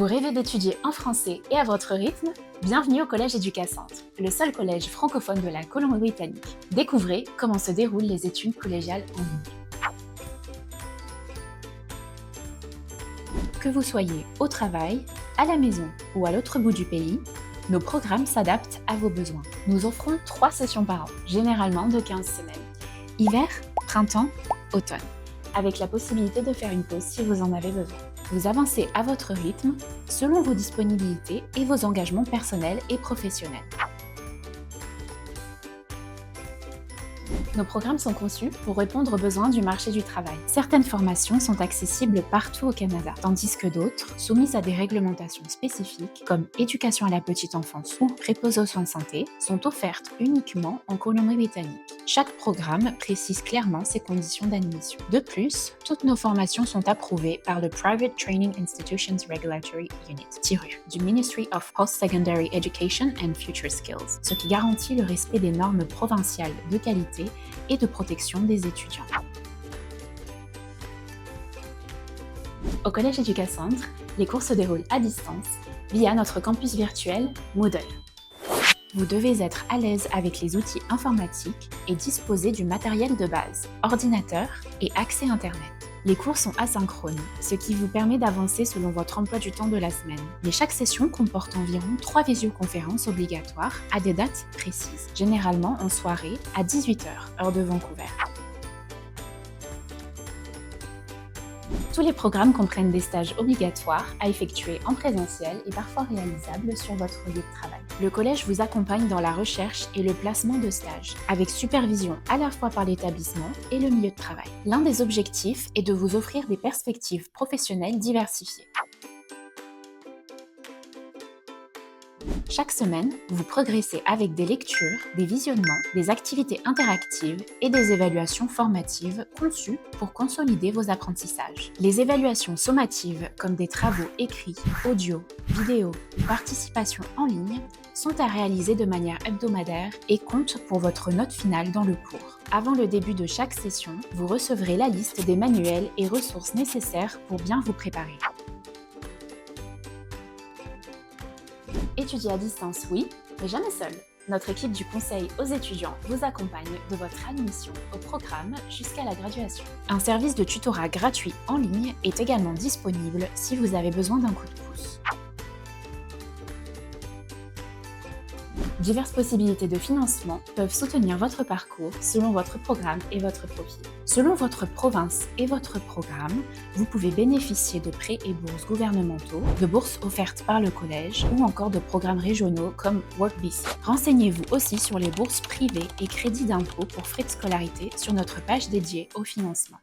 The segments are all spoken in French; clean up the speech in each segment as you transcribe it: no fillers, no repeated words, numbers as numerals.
Vous rêvez d'étudier en français et à votre rythme? Bienvenue au Collège Éducacentre, le seul collège francophone de la Colombie-Britannique. Découvrez comment se déroulent les études collégiales en ligne. Que vous soyez au travail, à la maison ou à l'autre bout du pays, nos programmes s'adaptent à vos besoins. Nous offrons 3 sessions par an, généralement de 15 semaines. Hiver, printemps, automne, avec la possibilité de faire une pause si vous en avez besoin. Vous avancez à votre rythme, selon vos disponibilités et vos engagements personnels et professionnels. Nos programmes sont conçus pour répondre aux besoins du marché du travail. Certaines formations sont accessibles partout au Canada, tandis que d'autres, soumises à des réglementations spécifiques, comme éducation à la petite enfance ou préposés aux soins de santé, sont offertes uniquement en Colombie-Britannique. Chaque programme précise clairement ses conditions d'admission. De plus, toutes nos formations sont approuvées par le Private Training Institutions Regulatory Unit, TIRU, du Ministry of Post-Secondary Education and Future Skills, ce qui garantit le respect des normes provinciales de qualité et de protection des étudiants. Au Collège Éducacentre, les cours se déroulent à distance via notre campus virtuel Moodle. Vous devez être à l'aise avec les outils informatiques et disposer du matériel de base, ordinateur et accès Internet. Les cours sont asynchrones, ce qui vous permet d'avancer selon votre emploi du temps de la semaine. Mais chaque session comporte environ 3 visioconférences obligatoires à des dates précises, généralement en soirée à 18h, heure de Vancouver. Tous les programmes comprennent des stages obligatoires à effectuer en présentiel et parfois réalisables sur votre lieu de travail. Le collège vous accompagne dans la recherche et le placement de stages, avec supervision à la fois par l'établissement et le milieu de travail. L'un des objectifs est de vous offrir des perspectives professionnelles diversifiées. Chaque semaine, vous progressez avec des lectures, des visionnements, des activités interactives et des évaluations formatives conçues pour consolider vos apprentissages. Les évaluations sommatives, comme des travaux écrits, audio, vidéo ou participation en ligne, sont à réaliser de manière hebdomadaire et comptent pour votre note finale dans le cours. Avant le début de chaque session, vous recevrez la liste des manuels et ressources nécessaires pour bien vous préparer. Étudier à distance, oui, mais jamais seul. Notre équipe du conseil aux étudiants vous accompagne de votre admission au programme jusqu'à la graduation. Un service de tutorat gratuit en ligne est également disponible si vous avez besoin d'un coup de pouce. Diverses possibilités de financement peuvent soutenir votre parcours selon votre programme et votre profil. Selon votre province et votre programme, vous pouvez bénéficier de prêts et bourses gouvernementaux, de bourses offertes par le collège ou encore de programmes régionaux comme WorkBC. Renseignez-vous aussi sur les bourses privées et crédits d'impôt pour frais de scolarité sur notre page dédiée au financement.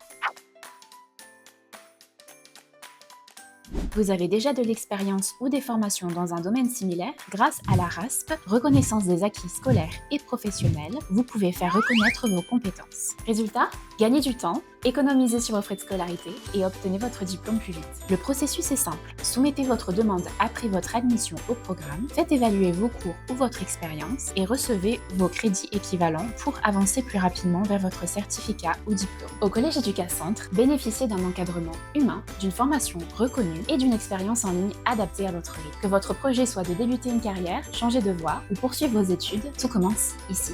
Vous avez déjà de l'expérience ou des formations dans un domaine similaire? Grâce à la RASP, reconnaissance des acquis scolaires et professionnels, vous pouvez faire reconnaître vos compétences. Résultat? Gagnez du temps, économisez sur vos frais de scolarité et obtenez votre diplôme plus vite. Le processus est simple. Soumettez votre demande après votre admission au programme, faites évaluer vos cours ou votre expérience et recevez vos crédits équivalents pour avancer plus rapidement vers votre certificat ou diplôme. Au Collège Éducacentre, bénéficiez d'un encadrement humain, d'une formation reconnue et d'une expérience en ligne adaptée à votre rythme. Que votre projet soit de débuter une carrière, changer de voie ou poursuivre vos études, tout commence ici.